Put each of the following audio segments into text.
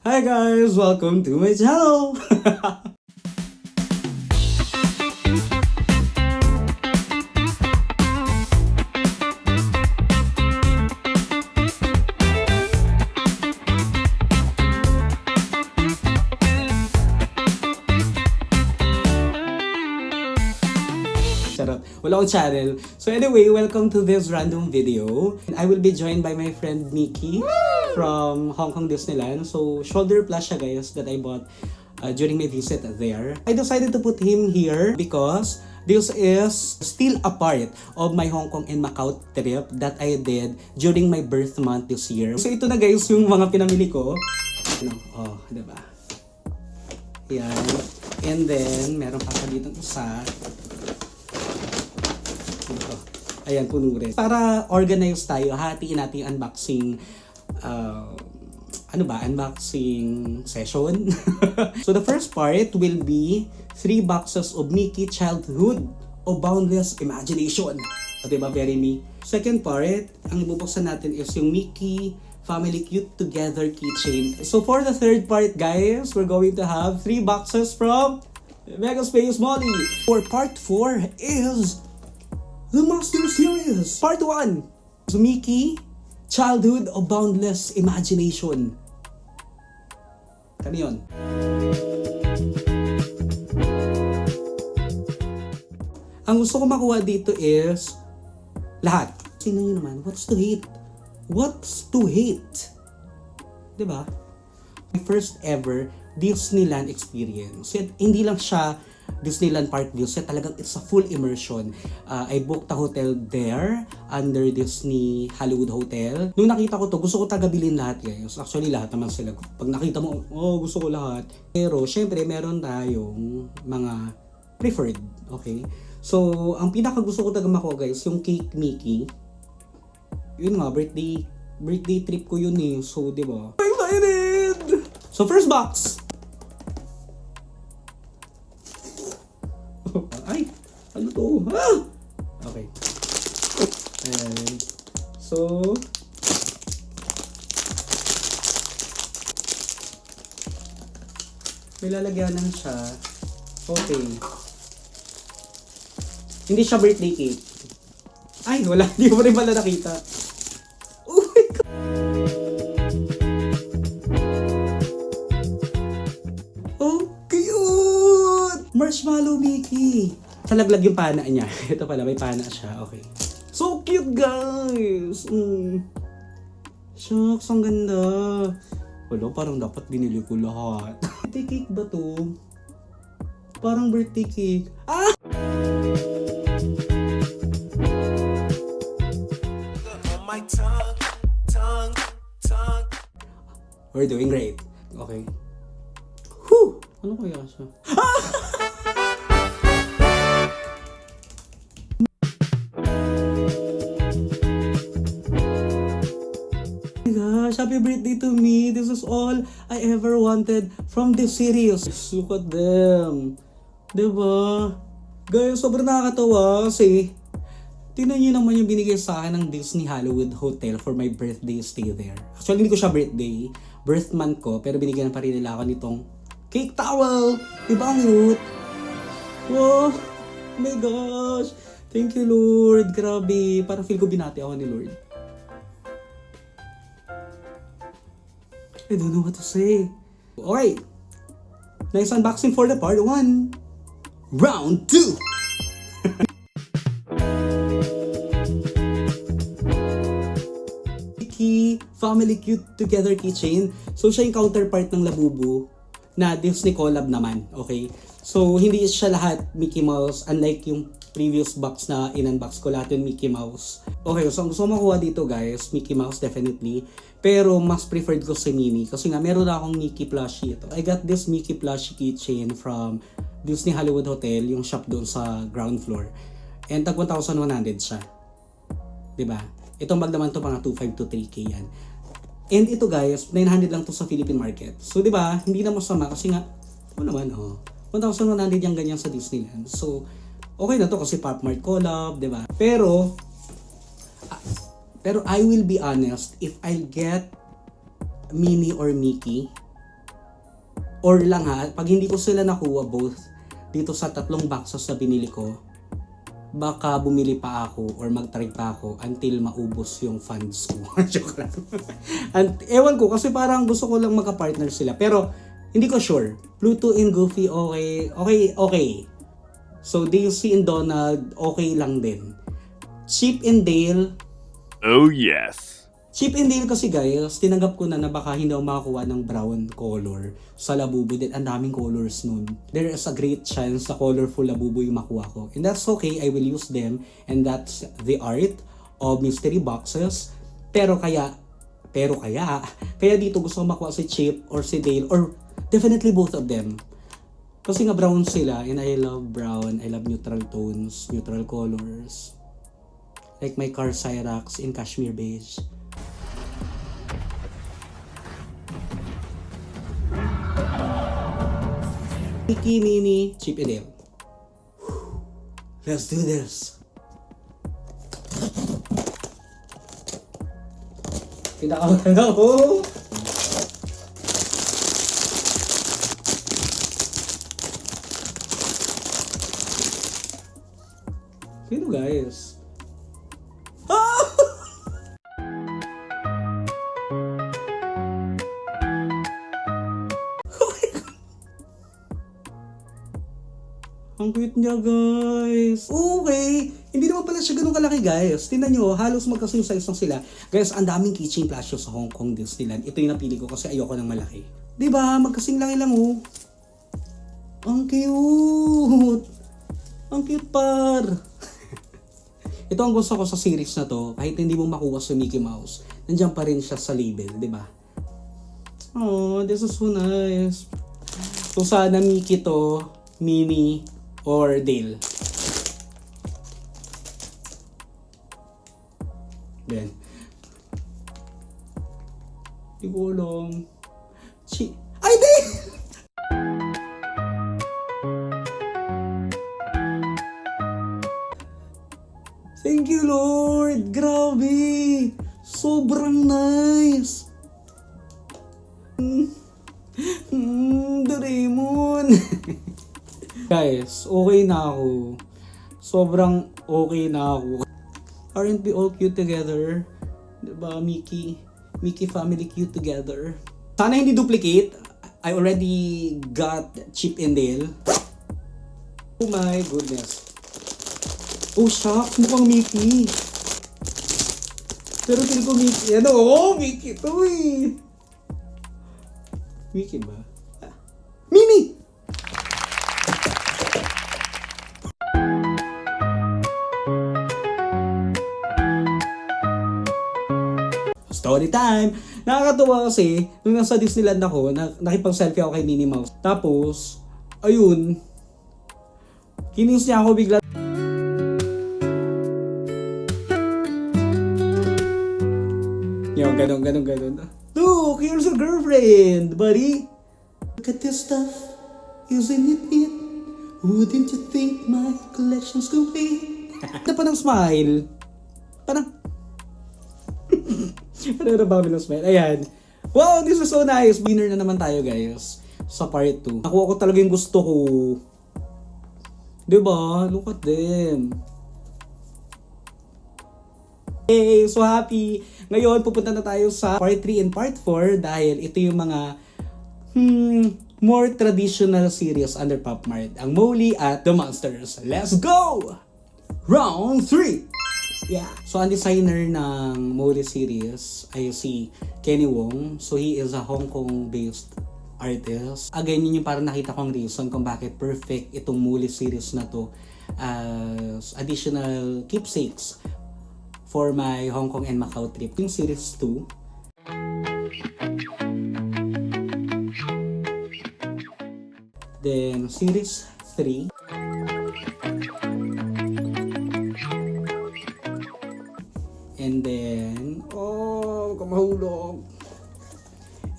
Hi guys! Welcome to my channel! Charot. Wala akong channel. So anyway, welcome to this random video. I will be joined by my friend Mickey from Hong Kong Disneyland. So shoulder plush siya guys that I bought during my visit there. I decided to put him here because this is still a part of my Hong Kong and Macau trip that I did during my birth month this year. So ito na guys yung mga pinamili ko. Oh, diba? Yan. And then, meron pa dito isa. Ayan, puno rin. Para organize tayo, hatiin natin yung unboxing, unboxing session. So the first part will be 3 boxes of Mickey Childhood o Boundless Imagination. O diba, very me. Second part, ang ibubuksan natin is yung Mickey Family Cute Together keychain. So for the third part, guys, we're going to have 3 boxes from Mega Space Molly. For part 4 is the Master Series! Part 1! So, Mickey, Childhood o Boundless Imagination. Kami yun. Ang gusto ko makuha dito is lahat. Sino nyo naman? What's to hate? What's to hate? Diba? My first ever Disneyland experience. Hindi lang siya Disneyland Park visit, talagang it's a full immersion. I booked a hotel there under Disney Hollywood Hotel. Nung nakita ko to, gusto ko tagabilin lahat guys. Actually lahat naman sila. Pag nakita mo, oh gusto ko lahat. Pero syempre meron tayong mga preferred. Okay? So, ang pinaka gusto ko taga makuha guys, yung cake Mickey. Yun nga, birthday trip ko yun eh. So, di ba? I'm excited! So, first box! Ay! Ano to? Ah! Okay. And, so, may lalagyanan siya. Okay. Hindi siya birthday cake. Ay, wala. Hindi ko rin pala nakita. Oh my God! Oh, cute! Marshmallow Mickey. Talaglag yung pana niya. Ito pala, may pana siya. Okay. So cute, guys! Shucks, ang ganda. Wala, parang dapat binili ko lahat. Birthday cake ba to? Parang birthday cake. Ah! We're doing great. Okay. Whew! Ano kaya siya? Ah! Gosh, happy birthday to me. This is all I ever wanted from this series. Look at them. Diba? Guys, sobrang nakakatawa kasi tingnan nyo naman yung binigay sa akin ng Disney Hollywood Hotel for my birthday stay there. Actually, hindi ko siya birthday. Birth month ko. Pero binigyan pa rin nila ako nitong cake towel. Diba ang cute? Wow. Oh my gosh. Thank you, Lord. Grabe. Parang feel ko binati ako ni Lord. I don't know what to say. Okay. Nice unboxing for the part 1. Round 2. Family Cute Together keychain. So, siya yung counterpart ng Labubu na Disney collab naman. Okay? So, hindi siya lahat Mickey Mouse. Unlike yung previous box na in-unbox ko, lahat yung Mickey Mouse. Okay, so ang gusto ko makuha dito guys, Mickey Mouse definitely. Pero mas preferred ko si Minnie. Kasi nga, meron na akong Mickey plushie ito. I got this Mickey plushie keychain from Disney Hollywood Hotel, yung shop doon sa ground floor. And tag 1,100 siya. Diba? Itong bag naman to mga 2.5 to 3K yan. And ito guys, 900 lang to sa Philippine market. So, di ba, hindi na masama kasi nga, ano naman, 1,100 yung ganyan sa Disneyland. So, okay na to kasi Pop Mart collab, di ba? Pero I will be honest, if I'll get Minnie or Mickey, Or lang ha, pag hindi ko sila nakuha both dito sa 3 boxes na binili ko, baka bumili pa ako or mag-try pa ako until maubos yung funds ko. Joke lang. Ewan ko, kasi parang gusto ko lang magka-partner sila. Pero, hindi ko sure. Pluto and Goofy, okay. So, Daisy and Donald, okay lang din. Chip and Dale. Oh yes. Chip and Dale kasi guys, tinanggap ko na baka hindi ako makakuha ng brown color sa Labubu. Then, ang daming colors nun. There is a great chance na colorful Labubu yung makuha ko. And that's okay, I will use them. And that's the art of mystery boxes. Pero kaya dito gusto ko makuha si Chip or si Dale or definitely both of them. Kasi nga brown sila and I love brown. I love neutral tones, neutral colors. Like my car Cyrax in Cashmere Beige. Mickey, Minnie, Chip and Dale. Let's do this. Pinakawalan ako. Sino guys? Ang cute niya, guys. Okay. Hindi naman pala siya ganun kalaki, guys. Tingnan nyo, halos magkasing size lang sila. Guys, ang daming keychain plushes sa Hong Kong Disneyland. Ito yung napili ko kasi ayoko ng malaki. Diba? Magkasing laki lang, oh. Ang cute. Ang cute, par. Ito ang gusto ko sa series na to. Kahit hindi mo makuha sa Mickey Mouse, nandiyan pa rin siya sa label, diba? Oh, this is so nice. So, sana Mickey to, Minnie, or Dale. Then, hindi ko alam. Ay, Dale! Thank you, Lord! Grabe! Sobrang nice! Doraemon! Guys, okay na ako. Sobrang okay na ako. Aren't we all cute together? Diba, Mickey? Mickey family cute together. Sana hindi duplicate. I already got Chip and Dale. Oh my goodness. Oh, shucks. Mukhang Mickey. Pero tingin ko Mickey. Ano? Oh, Mickey to eh. Mickey ba? Minnie! Story time! Nakakatuwa kasi, nung nasa Disneyland ako, nakipag-selfie ako kay Minnie Mouse. Tapos, ayun, kinis niya ako bigla. Yung ganun. Look, here's your girlfriend, buddy. Look at this stuff, isn't it neat? Wouldn't you think my collection's complete? Ito pa ng smile. Parang, ano ba ng smile? Ayan. Wow, this is so nice. Winner na naman tayo, guys. Sa part 2. Nakuha ko talaga yung gusto ko. Diba? Look at them. Hey, so happy. Ngayon, pupunta na tayo sa part 3 and part 4 dahil ito yung mga more traditional series under Pop Mart. Ang Molly at The Monsters. Let's go! Round 3! Yeah. So, ang designer ng Molly series ay si Kenny Wong. So, he is a Hong Kong-based artist. Again, yun yung parang nakita kong reason kung bakit perfect itong Molly series na to as additional keepsakes for my Hong Kong and Macau trip. Yung series 2. Then, series 3. And then, kamahulog.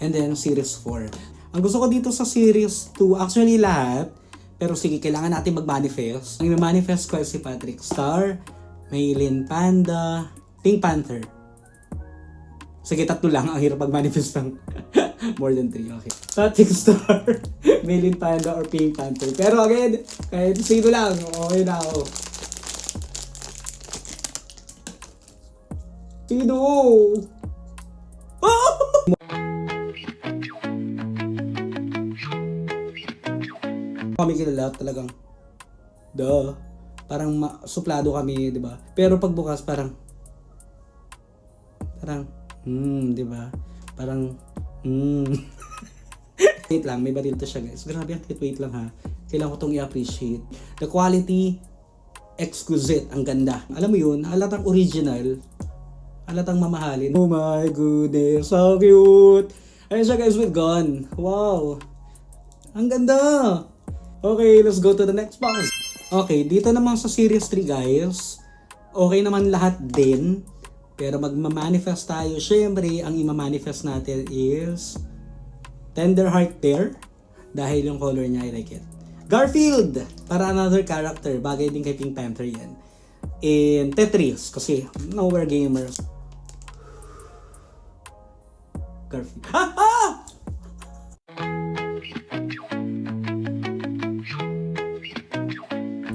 And then, series 4. Ang gusto ko dito sa series 2, actually lahat, pero sige, kailangan natin mag-manifest. Ang manifest ko ay si Patrick Star, Maylin Panda, Pink Panther. Sige, 3 lang. Ang hirap mag-manifest ng more than 3. Okay. Static Star, Maylin Panda, or Pink Panther. Pero again, kahit sino lang, okay na ako. Sino? Oh! Kami kilala talagang parang suplado kami, 'di ba? Pero pagbukas parang di ba? Parang wait lang, may baril to siya, guys. Grabe ang cute. Wait lang ha. Kailangan ko tong i-appreciate. The quality, exquisite, ang ganda. Alam mo yun, halatang original, halatang mamahalin. Oh my goodness, so cute! Ayun siya, guys, with gun. Wow! Ang ganda! Okay, let's go to the next box. Okay, dito naman sa Series 3, guys, okay naman lahat din. Pero magmamanifest tayo. Siyempre, ang ima-manifest natin is Tender Heart Tear. Dahil yung color niya, I like it. Garfield! Para another character. Bagay din kay Pink Panther yan. And Tetris. Kasi nowhere gamers. Garfield. Ha!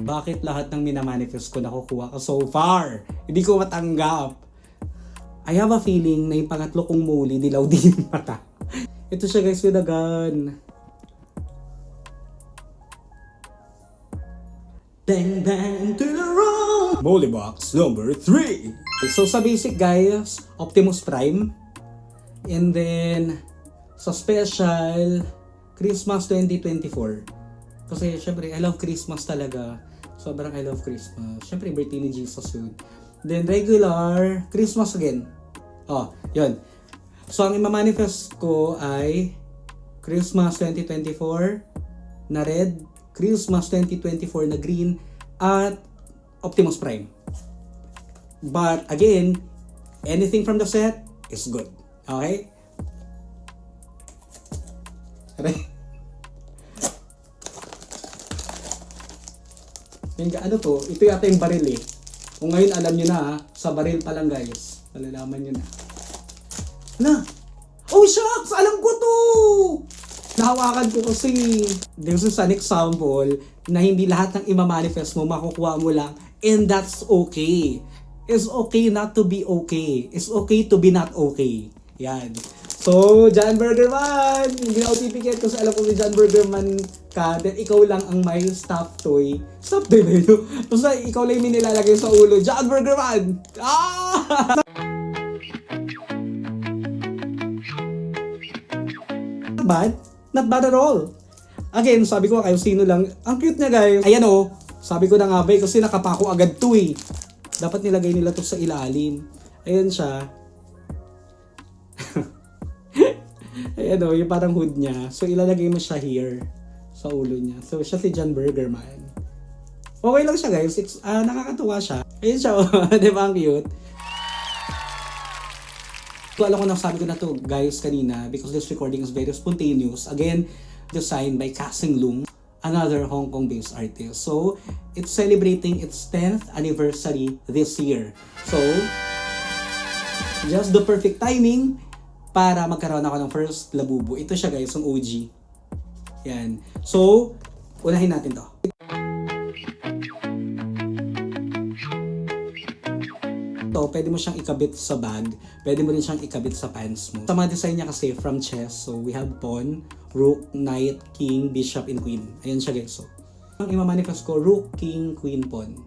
Bakit lahat ng minamanifest ko nakukuha ko so far? Hindi ko matanggap. I have a feeling na yung pangatlo kong muli, dilaw din yung mata. Ito siya, guys, with a gun. Bang bang to the room! Molly box number 3. So sa basic, guys, Optimus Prime. And then sa special, Christmas 2024. Kasi syempre, I love Christmas talaga. Sobrang I love Christmas. Syempre, birthday ni Jesus yun. Then regular, Christmas again. Oh, yun. So ang ima-manifest ko ay Christmas 2024 na red, Christmas 2024 na green, at Optimus Prime. But again, anything from the set is good. Okay? Ano to? Ito yata yung baril eh. Kung ngayon alam nyo na ha, sa baril pa lang, guys. Malalaman nyo na. Na! Oh shucks! Alam ko to! Nahawakan ko kasi. This is an example na hindi lahat ng ima-manifest mo makukuha mo lang, and that's okay. It's okay not to be okay. It's okay to be not okay. Yan. So, John Burger Man! Hindi na ako pipikit kasi alam ko may John Burger Man ka, then ikaw lang ang may stuffed toy. Stuffed toy ba yun? Basta ikaw lang yung nilalagay sa ulo. John Burger Man! Ah! Not bad. Not bad at all. Again, sabi ko kayo sino lang. Ang cute niya, guys. Ayan o. Sabi ko na nga ba kasi nakapako agad to eh. Dapat nilagay nila to sa ilalim. Ayan siya. Ayan o, yung parang hood niya. So, ilalagay mo siya here sa ulo niya. So, siya si John Burger Man. Okay lang siya, guys. Nakakatuwa siya. Ayun siya, oh. Di ba ang cute? So, alam ko na, sabi ko na to, guys, kanina, because this recording is very spontaneous. Again, designed by Kasing Lung, another Hong Kong-based artist. So, it's celebrating its 10th anniversary this year. So, just the perfect timing para magkaroon ako ng first labubo. Ito siya, guys, yung OG. Yan. So, unahin natin to. Ito, pwede mo siyang ikabit sa bag. Pwede mo rin siyang ikabit sa pants mo. Sa mga design niya kasi from chess. So, we have pawn, rook, knight, king, bishop, and queen. Ayan siya, guys. So, ang ima-manifest ko, rook, king, queen, pawn.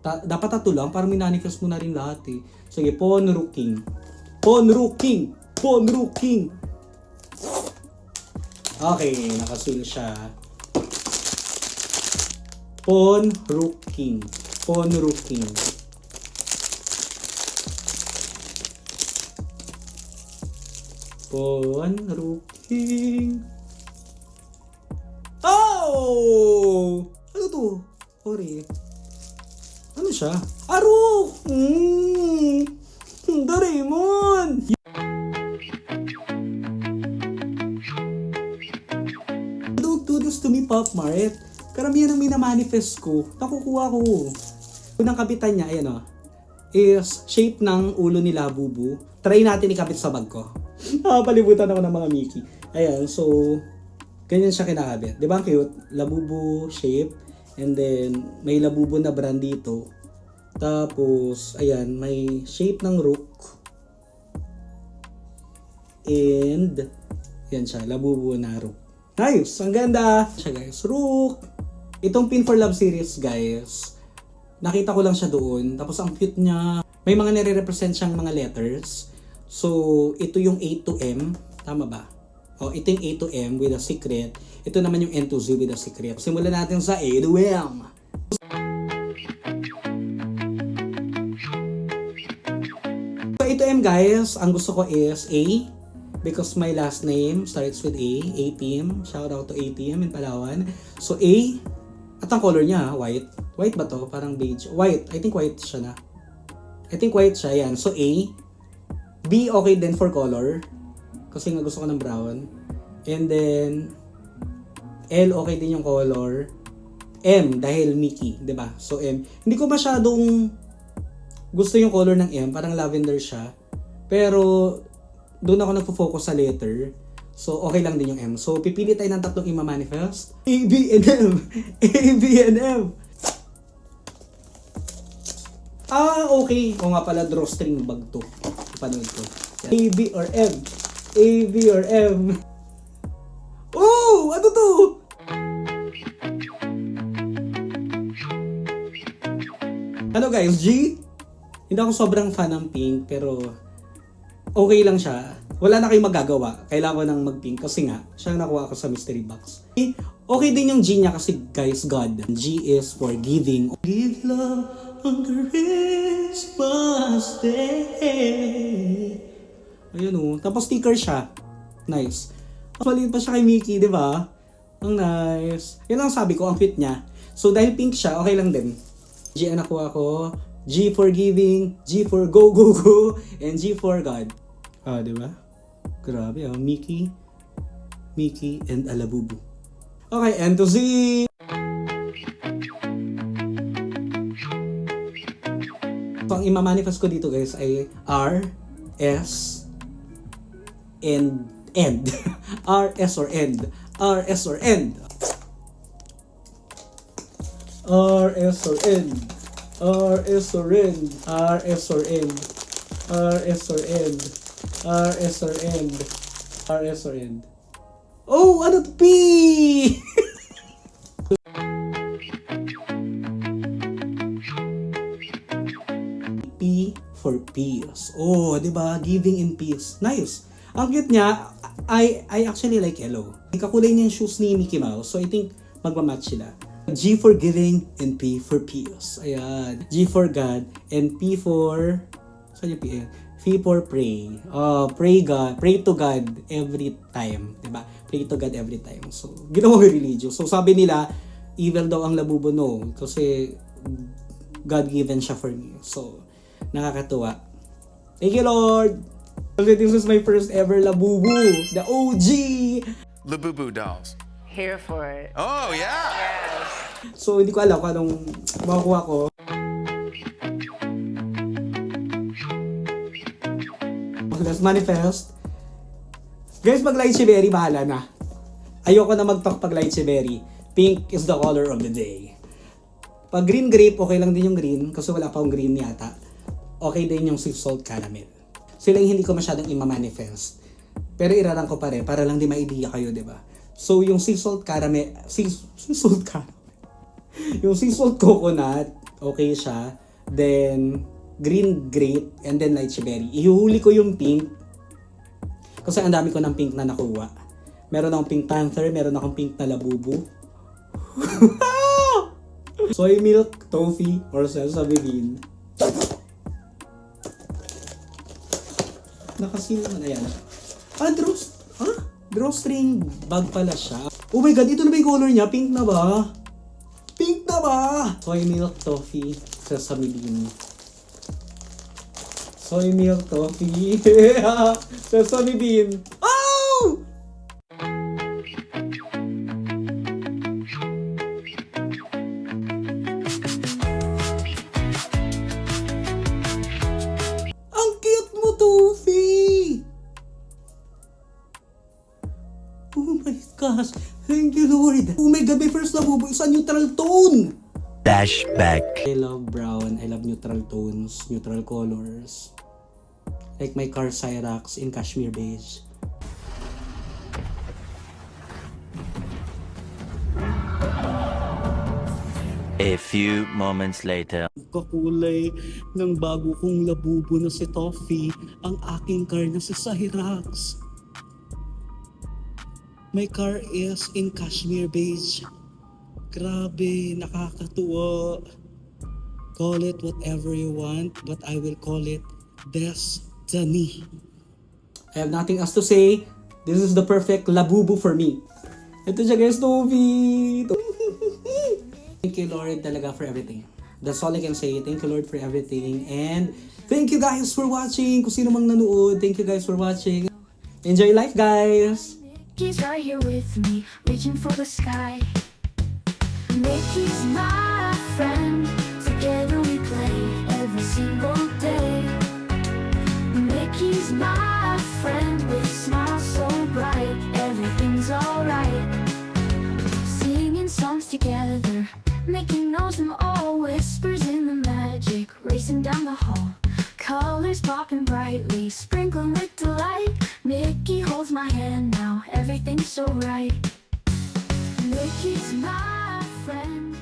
Dapat 3 lang, para minanifest mo na rin lahat eh. Sige, pawn, rook, king. Pawn, rook, king. Pawn, rook, king. Okay, nakasul siya. Pawn, rook, king. Pawn, rook, king. Pawn, rook, king. Oh! Ano to? Sorry. Ano siya? Rook! Doraemon! Don't do this to me, Pop Mart. Karamihan ng minamanifest ko, nakukuha ko. Unang kapitan niya, ayan o, is shape ng ulo ni Labubu. try natin ikabit sa bag ko. Palibutan ako ng mga Mickey. Ayan, so, ganyan siya kinakabit. Di ba ang cute? Labubu shape. And then, may labubu na brand dito. Tapos, ayan, may shape ng rook. And, yan siya, labubu na rook. Nice! Ang ganda! Siya guys, rook! Itong Pin for Love series guys, nakita ko lang siya doon. Tapos ang cute niya. May mga nire-represent siyang mga letters. So, ito yung A to M. Tama ba? O, ito yung A to M with a secret. Ito naman yung N to Z with a secret. Simulan natin sa A to M. So, A to M guys, ang gusto ko is A. Because my last name starts with A. A-Team. Shout out to A-Team in Palawan. So, A. At ang color niya, white. White ba to? Parang beige. White. I think white siya na. I think white siya. Yan. So, A. B, okay din for color. Kasi nga gusto ko ng brown. And then, L, okay din yung color. M, dahil Mickey. Diba? So, M. Hindi ko masyadong gusto yung color ng M. Parang lavender siya. Pero, doon ako nagpo-focus sa letter. So, okay lang din yung M. So, pipili tayo ng tatlong ima-manifest. A, B, and M. A, B, and M. Okay. O nga pala, drawstring bag to. Panood ko. A, B, or M. A, B, or M. Oh! Ano to? Ano guys, G? Hindi ako sobrang fan ng pink, pero okay lang siya. Wala na kayong magagawa. Kailangan ko nang mag-pink kasi nga, siya nakuha ko sa mystery box. Okay din yung G niya kasi guys, God. G is for giving. Give love on Christmas Day. Ayun o. Tapos sticker siya. Nice. Maliit pa siya kay Mickey, di ba? Ang nice. Yan ang sabi ko, ang cute niya. So dahil pink siya, okay lang din. G ang nakuha ko. G for giving, G for go, go, go, and G for God. Di ba? Grabe, Mickey, and Alabubu. Okay, N to Z. So, ang ima-manifest ko dito guys ay R, S, and end. R, S, or end. R, S, or end. R, S, or end. R, S, or end. R, S, or end. R, S, or end. R, S, or end. R, S, or end. Oh, ano to? P! P for peace. Oh, di ba? Giving in peace. Nice. Ang cute niya. I actually like yellow. Kakulay niya yung shoes ni Mickey Mouse. So, I think magmamatch sila. G for giving and P for peace. Ayan. G for God and P for... Saan yung P? P for pray. Pray to God every time. Diba? Pray to God every time. So, ginawa ko religious. So, sabi nila, evil daw ang labubo. No. Kasi, God-given siya for me. So, nakakatuwa. Thank you, Lord! This is my first ever labubu. The OG! Labubu dolls. Here for it. Oh, yeah! Yes. So, hindi ko alam kung anong makukuha ko. Let's manifest. Guys, pag lychee berry, bahala na. Ayoko na mag-talk pag lychee berry. Pink is the color of the day. Pag green grape, okay lang din yung green. Kasi wala pa akong green yata. Okay din yung sea salt caramel. Sila yung hindi ko masyadong ima-manifest. Pero irarang ko pa rin para lang di ma-idea kayo, di ba? So, yung sea salt caramel, yung sea salt coconut, okay siya. Then, green grape, and then lychee berry. Ihuhuli ko yung pink. Kasi ang dami ko ng pink na nakuha. Meron akong pink panther, meron akong pink na labubu. Soy milk, toffee, or sesame bean. Nakasin naman, ayan. Drawstring bag pala siya. Oh my god, ito na ba yung color niya? Pink na ba? Pink na ba? Soy milk, toffee, sesame bean. Soy milk, toffee, sesame bean. Oh! Ang cute mo, Toffee! podcast. Thank you, Lord. Oh my God, my first Labubu is a neutral tone. Flashback. I love brown. I love neutral tones, neutral colors. Like my car Cyrax in Kashmir beige. A few moments later. Kakulay ng bago kong Labubu na si Toffee, ang aking car na si Cyrax. My car is in Kashmir beige. Grabe, nakakatuwa. Call it whatever you want, but I will call it destiny. I have nothing else to say. This is the perfect Labubu for me. Ito siya guys, Toffee. Thank you, Lord, talaga for everything. That's all I can say. Thank you, Lord, for everything. And thank you guys for watching. Kung sino mang nanood, thank you guys for watching. Enjoy life, guys! Mickey's right here with me, reaching for the sky. Mickey's my friend, together we play every single day. Mickey's my friend with a smile so bright, everything's alright. Singing songs together, Mickey knows them all, whispers in the magic, racing down the hall. Colors popping brightly, sprinkling with delight. Mickey holds my hand now, everything's so right. Mickey's my friend.